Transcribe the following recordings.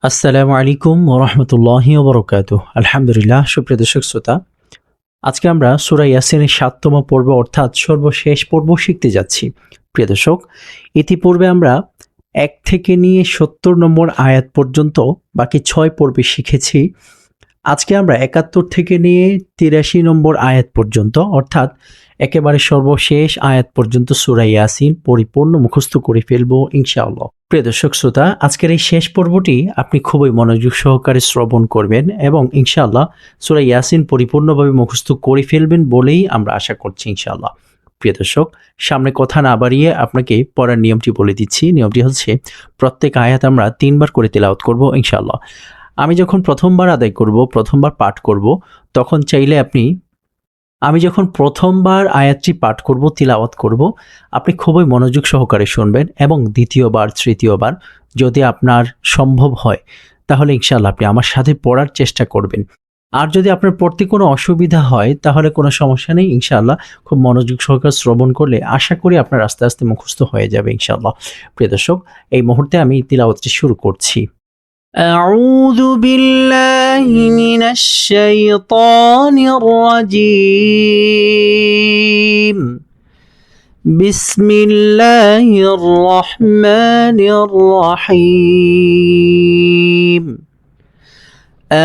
আসসালামু আলাইকুম ওয়া রাহমাতুল্লাহি ওয়া বারাকাতুহু। আলহামদুলিল্লাহ, সুপ্রিয় দর্শক শ্রোতা, আজকে আমরা সূরা ইয়াসিনের ৭তম পর্ব অর্থাৎ সর্বশেষ পর্ব শিখতে যাচ্ছি। প্রিয় দর্শক, ইতিপূর্বে আমরা ১ থেকে নিয়ে ৭০ নম্বর আয়াত পর্যন্ত বাকি ৬ পর্বে শিখেছি। আজকে আমরা ৭১ থেকে নিয়ে ৮৩ নম্বর আয়াত পর্যন্ত অর্থাৎ একেবারে সর্বশেষ আয়াত পর্যন্ত সূরা ইয়াসিন পরিপূর্ণ মুখস্থ করে ফেলব ইনশাআল্লাহ। প্রিয় দর্শক শ্রোতা, আজকের এই শেষ পর্বটি আপনি খুবই মনোযোগ সহকারে শ্রবণ করবেন এবং ইনশাআল্লাহ সূরা ইয়াসিন পরিপূর্ণভাবে মুখস্থ করে ফেলবেন বলেই আমরা আশা করছি ইনশাআল্লাহ। প্রিয় দর্শক, সামনে কথা না বাড়িয়ে আপনাকে পড়ার নিয়মটি বলে দিচ্ছি। নিয়মটি হচ্ছে প্রত্যেক আয়াত আমরা ৩ বার করে তিলাওয়াত করব ইনশাআল্লাহ। আমি যখন প্রথমবার আদায় করব, প্রথমবার পাঠ করব, তখন চাইলে আমি যখন প্রথমবার আয়াতটি পাঠ করব, তিলাওয়াত করব, আপনি খুবই মনোযোগ সহকারে শুনবেন এবং দ্বিতীয়বার, তৃতীয়বার যদি আপনার সম্ভব হয় তাহলে ইনশাআল্লাহ আপনি আমার সাথে পড়ার চেষ্টা করবেন। আর যদি আপনার পড়তে কোনো অসুবিধা হয় তাহলে কোনো সমস্যা নেই, ইনশাআল্লাহ খুব মনোযোগ সহকারে শ্রবণ করলে আশা করি আপনার আস্তে আস্তে মুখস্থ হয়ে যাবে ইনশাআল্লাহ। প্রিয় দর্শক, এই মুহূর্তে আমি তিলাওয়াতটি শুরু করছি। أعوذ بالله من الشيطان الرجيم. بسم الله الرحمن الرحيم.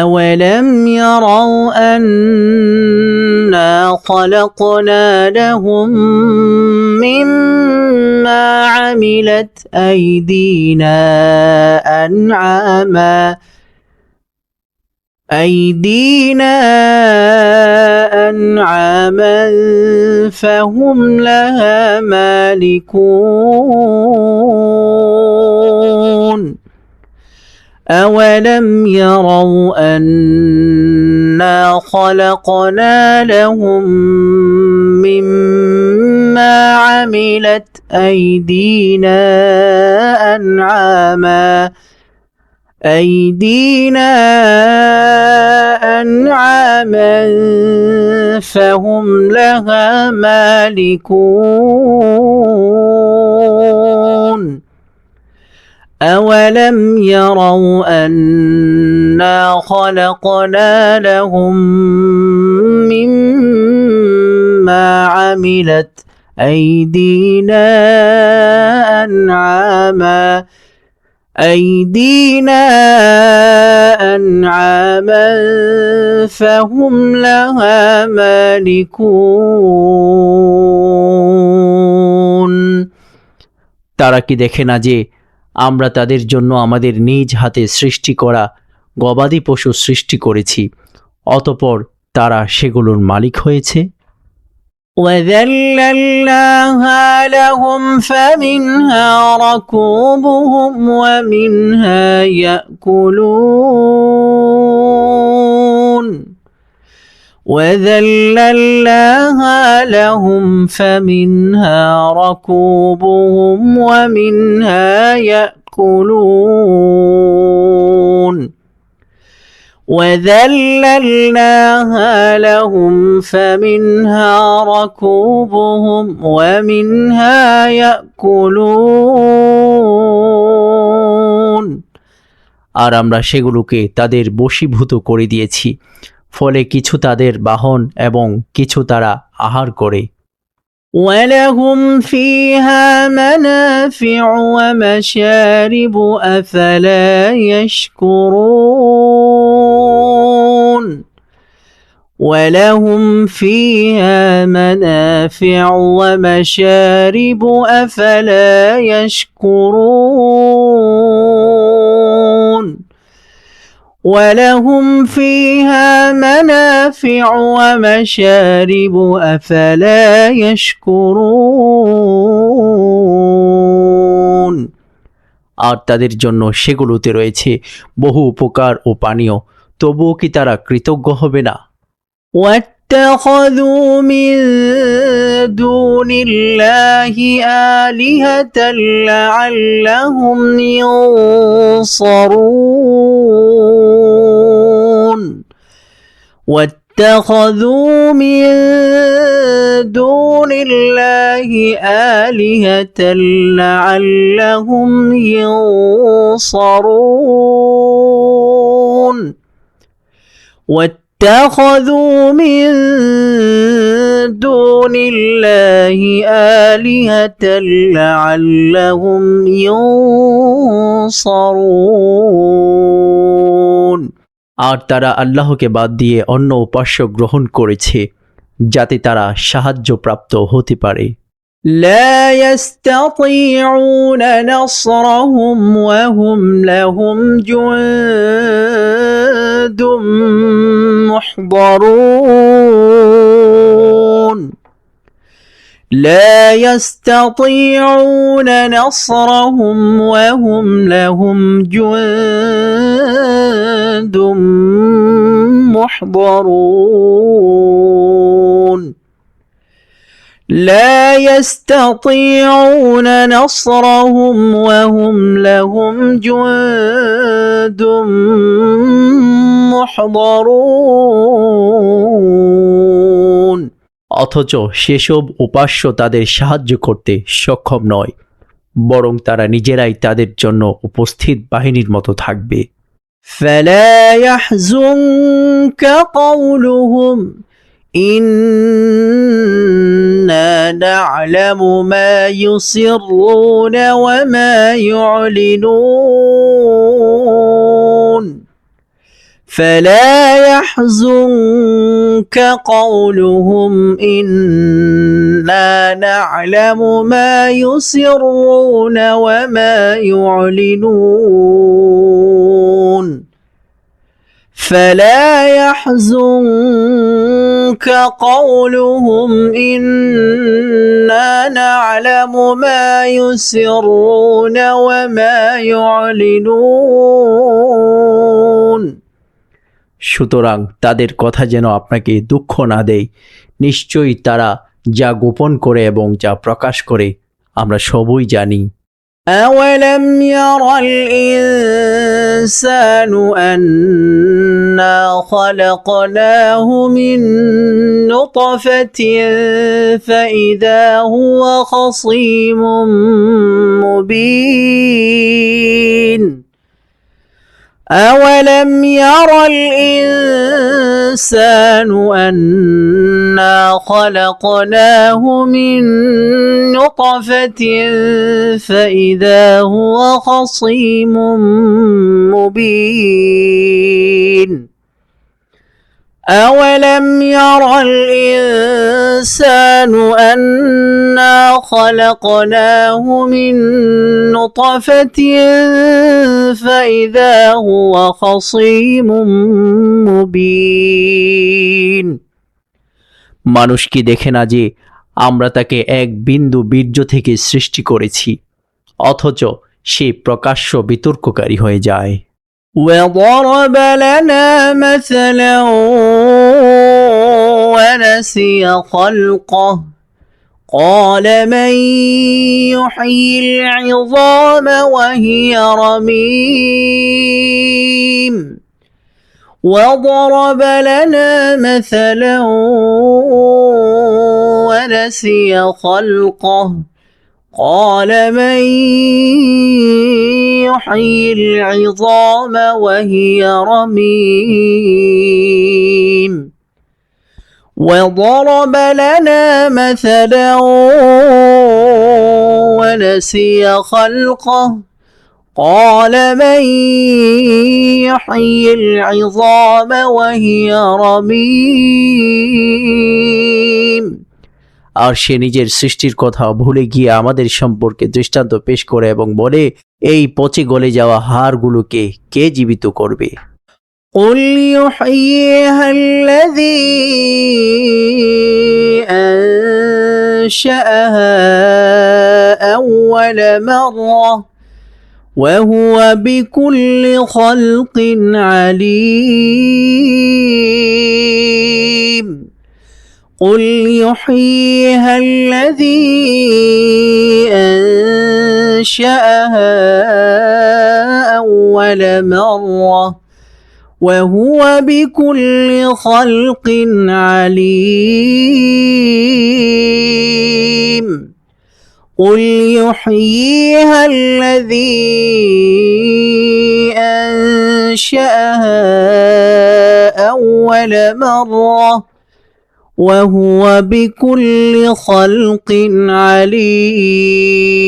أولم يروا أنا خلقنا لهم مما عملت أيدينا أنعاما فهم لها مالكون. أولم يروا أنا خلقنا لهم مما عملت أيدينا أنعاما فهم لها مالكون. أولم يروا أنا خلقنا لهم مما عملت أيدينا أنعاما فهم لها مالكون. তারা কি দেখে না যে আমরা তাদের জন্য আমাদের নিজ হাতে সৃষ্টি করা গবাদি পশু সৃষ্টি করেছি, অতঃপর তারা সেগুলোর মালিক হয়েছে। وَذَلَّلْنَاهَا لَهُمْ فَمِنْهَا رَكُوبُهُمْ وَمِنْهَا يَأْكُلُونَ. وَذَلَّلْنَاهَا لَهُمْ فَمِنْهَا رَكُوبُهُمْ وَمِنْهَا يَأْكُلُونَ. وَذَلَّلْنَاهَا لَهُمْ فَمِنْهَا رَكُوبُهُمْ وَمِنْهَا يَأْكُلُونَ. আর আমরা সেগুলোকে তাদের বশীভূত করে দিয়েছি, ফলে কিছু তাদের বাহন এবং কিছু তারা আহার করে। وَلَهُمْ فِيهَا مَنَافِعُ وَمَشَارِبُ أَفَلَا يَشْكُرُونَ. وَلَهُمْ فِيهَا مَنَافِعُ وَمَشَارِبُ أَفَلَا يَشْكُرُونَ. وَلَهُمْ فِيهَا مَنَافِعُ وَمَشَارِبُ أَفَلَا يَشْكُرُونَ. আর তাদের জন্য সেগুলোতে রয়েছে বহু উপকার ও পানীয়, তবুও কি তারা কৃতজ্ঞ হবে না? وَاتَّخَذُوا مِن دُونِ اللَّهِ آلِهَةً لَعَلَّهُمْ يُنصَرُونَ. وَاتَّخَذُوا مِن دُونِ اللَّهِ آلِهَةً لَعَلَّهُمْ يُنصَرُونَ. واتخذوا من دون الله آلهة لعلهم ينصرون আর তারা আল্লাহকে বাদ দিয়ে অন্য উপাস্য গ্রহণ করেছে যাতে তারা সাহায্যপ্রাপ্ত হতে পারে لا يستطيعون نصرهم وهم لهم جند محضرون لا يستطيعون نصرهم وهم لهم جند محضرون لا يستطيعون نصرهم وهم لهم جند محضرون অথচ সেসব উপাস্য তাদের সাহায্য করতে সক্ষম নয় বরং তারা নিজেরাই তাদের জন্য উপস্থিত বাহিনীর মতো থাকবে فلا يحزنك قولهم إنا نعلم ما يسرون وما يعلنون فلا يحزنك قولهم إنا نعلم ما يسرون وما يعلنون فلا يحزنك قولهم إنا نعلم ما يسرون وما يعلنون সুতরাং তাদের কথা যেন আপনাকে দুঃখ না দেয় নিশ্চয়ই তারা যা গোপন করে এবং যা প্রকাশ করে আমরা সবই জানি أولم ير الإنسان أنا خلقناه من نطفة فإذا هو خصيم مبين أولم ير الإنسان أنا خلقناه من نطفة فإذا هو خصيم مبين أولم ير الإنسان أنا خلقناه من نطفة فإذا هو خصيم مبين মানুষ কি দেখে না যে আমরা তাকে এক বিন্দু বীর্য থেকে সৃষ্টি করেছি অথচ সে প্রকাশ্য বিতর্ককারী হয়ে যায় وضرب لنا مثلا ونسي خلقه قال من يحيي العظام وهي رميم وضرب لنا مثلا ونسي خلقه قال من يحيي العظام وهي رميم وضرب لنا مثلا ونسي خلقه قال من يحيي العظام وهي رميم আর সে নিজের সৃষ্টির কথা ভুলে গিয়ে আমাদের সম্পর্কে দৃষ্টান্ত পেশ করে এবং বলে এই পচে গলে যাওয়া হাড়গুলোকে কে জীবিত করবে قل يحييها الذي أنشأها أول مرة وهو بكل خلق عليم قل يحييها الذي أنشأها أول مرة وهو بكل خلق عليم قل يحييها الذي أنشأها أول أول مرة وهو بكل خلق عليم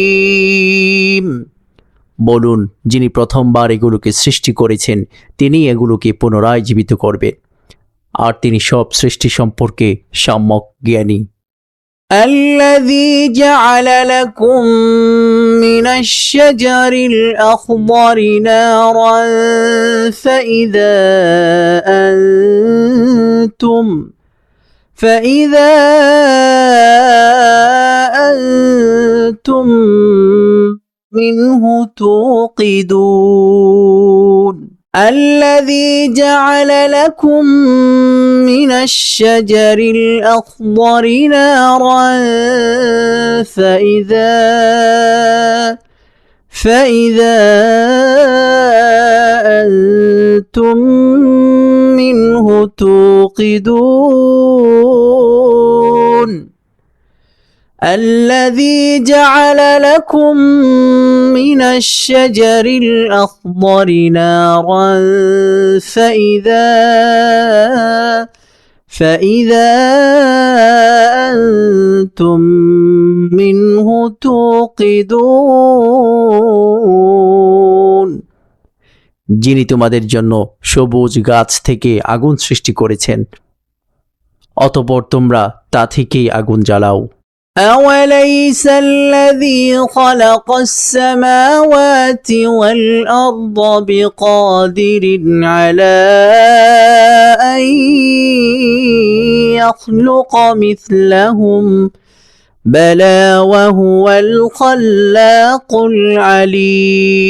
বলুন, যিনি প্রথমবার এগুলোকে সৃষ্টি করেছেন তিনি এগুলোকে পুনরায় জীবিত করবেন, আর তিনি সব সৃষ্টি সম্পর্কে সম্যক জ্ঞানী। الذي جعل لكم من الشجر الأخضر نارا فإذا أنتم منه توقدون الذي جعل لكم من الشجر الأخضر نارا فإذا أنتم منه توقدون الذي جعل لكم من الشجر الأخضر نارا فإذا أنتم منه توقدون যিনি তোমাদের জন্য সবুজ গাছ থেকে আগুন সৃষ্টি করেছেন, অতঃপর তোমরা তা থেকেই আগুন জ্বালাও। أوليس الذي خلق السماوات والأرض بقادر على أن يخلق مثلهم بلى وهو الخلاق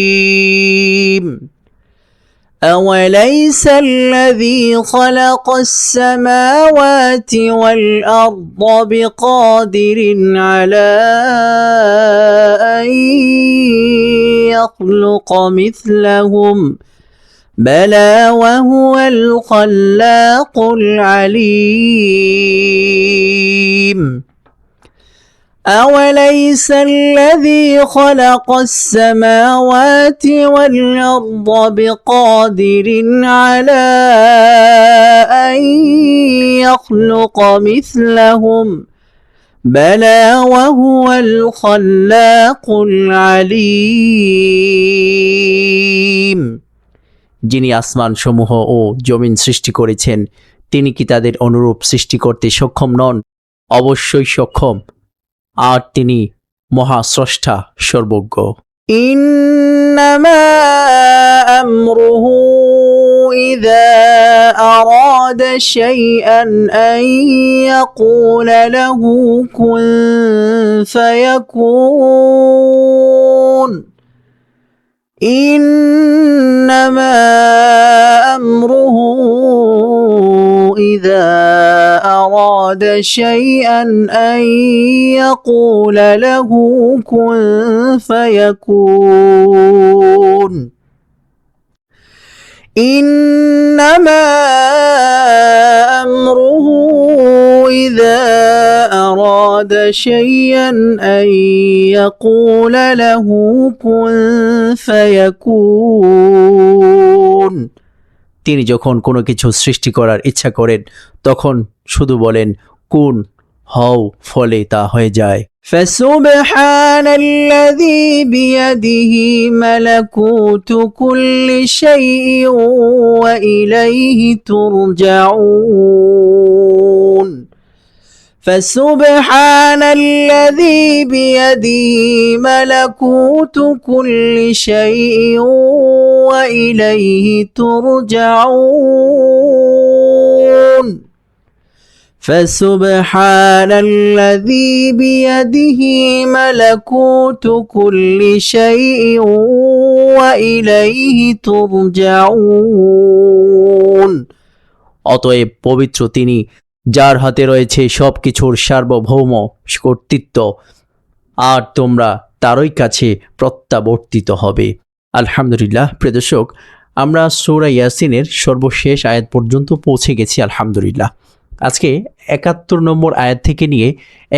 العليم أوليس الذي خلق السماوات والأرض بقادر على أن يخلق مثلهم بلى وهو الخلاق العليم أوليس الذي خلق السماوات والأرض بقادر على أن يخلق مثلهم بلى وهو الخلاق العليم যিনি আসমান সমূহ ও জমিন সৃষ্টি করেছেন তিনি কি তাদের অনুরূপ সৃষ্টি করতে সক্ষম নন? অবশ্যই সক্ষম, আর তিনি মহাস্রষ্টা, সর্বজ্ঞ। ইন্নামা আমরুহু ইযা আরাদা শাইআন আন ইয়াকুলা লাহু কুন ফায়াকুন ইন্নামা আমরুহু إذا أراد شيئا أن يقول له كن فيكون إنما أمره إذا أراد شيئا أن يقول له كن فيكون তিনি যখন কোনো কিছু সৃষ্টি করার ইচ্ছা করেন তখন শুধু বলেন কুন, হও, ফলে তা হয়ে যায়। فسبحان الذي بيده ملكوت كل شيء وإليه ترجعون فسبحان الذي بيده ملكوت كل شيء وإليه ترجعون فسبحان الذي بيده ملكوت كل شيء وإليه ترجعون অতএব পবিত্র তিনি যার হাতে রয়েছে সব কিছুর সার্বভৌম কর্তৃত্ব, আর তোমরা তারই কাছে প্রত্যাবর্তিত হবে। আলহামদুলিল্লাহ। প্রিয় দর্শক, আমরা সূরা ইয়াসিনের সর্বশেষ আয়াত পর্যন্ত পৌঁছে গেছি আলহামদুলিল্লাহ। আজকে ৭১ নম্বর আয়াত থেকে নিয়ে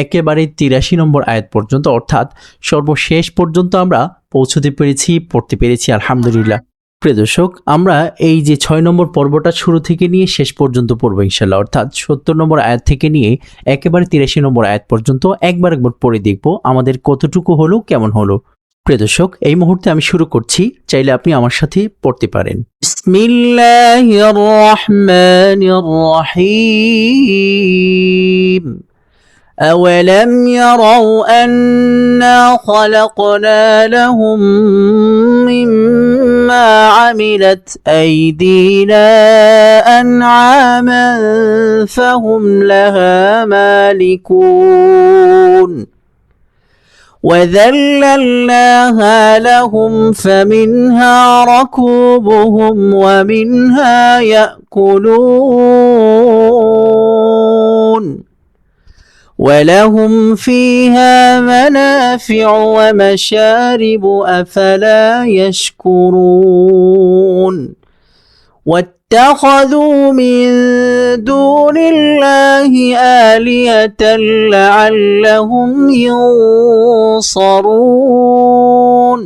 একেবারে ৮৩ নম্বর আয়াত পর্যন্ত, অর্থাৎ সর্বশেষ পর্যন্ত আমরা পৌঁছতে পেরেছি, পড়তে পেরেছি আলহামদুলিল্লাহ। প্রিয় দর্শক, আমরা এই যে 6 নম্বর পর্বটা শুরু থেকে নিয়ে শেষ পর্যন্ত পড়ব ইনশাআল্লাহ, অর্থাৎ 70 নম্বর আয়াত থেকে নিয়ে একেবারে 83 নম্বর আয়াত পর্যন্ত একবার পড়ে দেখব আমাদের কতটুকু হলো, কেমন হলো। প্রিয় দর্শক, এই মুহূর্তে আমি শুরু করছি, চাইলে আপনি আমার সাথে পড়তে পারেন। বিসমিল্লাহির রহমানির রহিম। أولم يروا أنا خلقنا لهم مما عملت أيدينا أنعاما فهم لها مالكون وذللناها لهم فمنها ركوبهم ومنها يأكلون ولهم فيها منافع ومشارب أفلا يشكرون واتخذوا من دون الله آلهة لعلهم ينصرون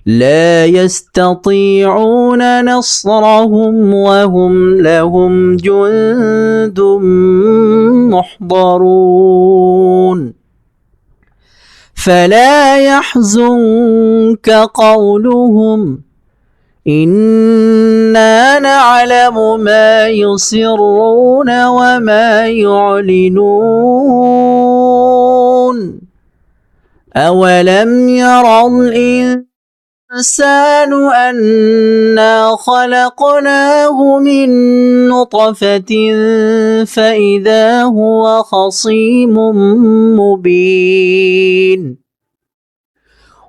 لا يستطيعون نصرهم وهم لهم جند محضرون فلا يحزنك قولهم إنا نعلم ما يسرون وما يعلنون أولم يروا الإنسان أنا خلقناه من نطفة فإذا هو خصيم مبين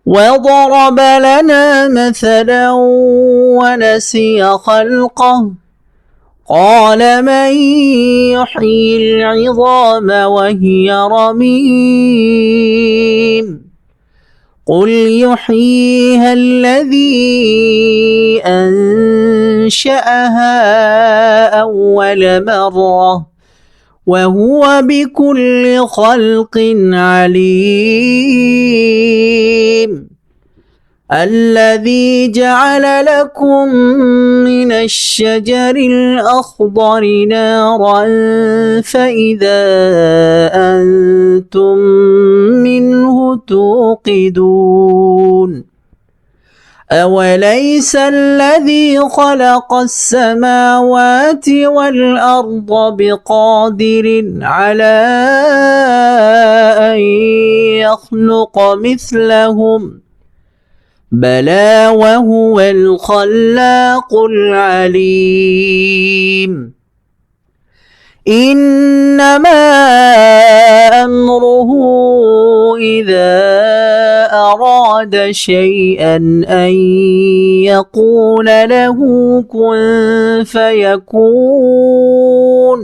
وضرب لنا مثلا ونسي خلقه قال من يحيي العظام وهي رميم قل يحييها الذي أنشأها أول مرة وهو بكل خلق عليم الذي جعل لكم من الشجر الأخضر نارا فإذا أنتم منه توقدون أوليس الذي خلق السماوات والأرض بقادر على أن يخلق مثلهم بلى وهو الخلاق العليم إنما أمره إذا أراد شيئا أن يقول له كن فيكون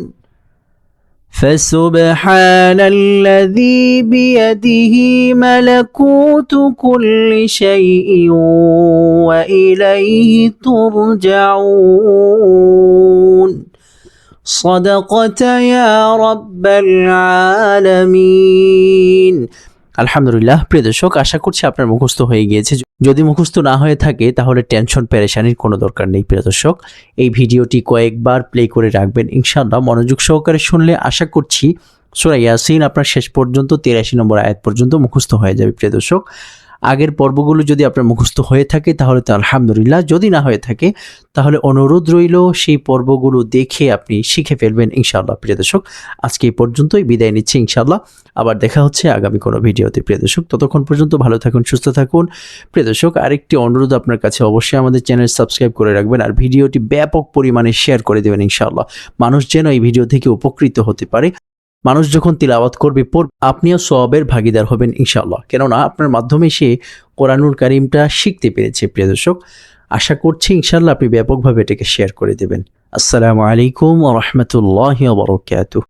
فسبحان الذي بيده ملكوت كل شيء وإليه ترجعون صدقت يا رب العالمين আলহামদুলিল্লাহ। প্রিয় দর্শক, আশা করছি আপনার মুখস্থ হয়ে গিয়েছে। যদি মুখস্থ না হয়ে থাকে তাহলে টেনশন পেরেশানির কোনো দরকার নেই। প্রিয় দর্শক, এই ভিডিওটি কয়েকবার প্লে করে রাখবেন ইনশাআল্লাহ। মনোযোগ সহকারে শুনলে আশা করছি সূরা ইয়াসিন আপনার শেষ পর্যন্ত 83 নম্বর আয়াত পর্যন্ত মুখস্থ হয়ে যাবে। প্রিয় দর্শক, আগের পর্বগুলো যদি আপনার মুখস্থ হয়ে থাকে তাহলে তো আলহামদুলিল্লাহ, যদি না হয়ে থাকে তাহলে অনুরোধ রইল সেই পর্বগুলো দেখে আপনি শিখে ফেলবেন ইনশাআল্লাহ। প্রিয় দর্শক, আজকে এই পর্যন্তই, বিদায় নিচ্ছি ইনশাআল্লাহ। আবার দেখা হচ্ছে আগামী কোনো ভিডিওতে। প্রিয় দর্শক, ততক্ষণ পর্যন্ত ভালো থাকুন, সুস্থ থাকুন। প্রিয় দর্শক, আরেকটি অনুরোধ আপনার কাছে, অবশ্যই আমাদের চ্যানেল সাবস্ক্রাইব করে রাখবেন আর ভিডিওটি ব্যাপক পরিমাণে শেয়ার করে দেবেন ইনশাআল্লাহ। মানুষ যেন এই ভিডিও থেকে উপকৃত হতে পারে। মানুষ যখন তিলাওয়াত করবে আপনিও সওয়াবের ভাগিদার হবেন ইনশাআল্লাহ, কেননা আপনার মাধ্যমে সে কোরআনুল কারীমটা শিখতে পেরেছে। প্রিয় দর্শক, আশা করছি ইনশাআল্লাহ আপনি ব্যাপকভাবে এটাকে শেয়ার করে দেবেন। আসসালামু আলাইকুম ওয়া রাহমাতুল্লাহি ওয়া বারাকাতুহু।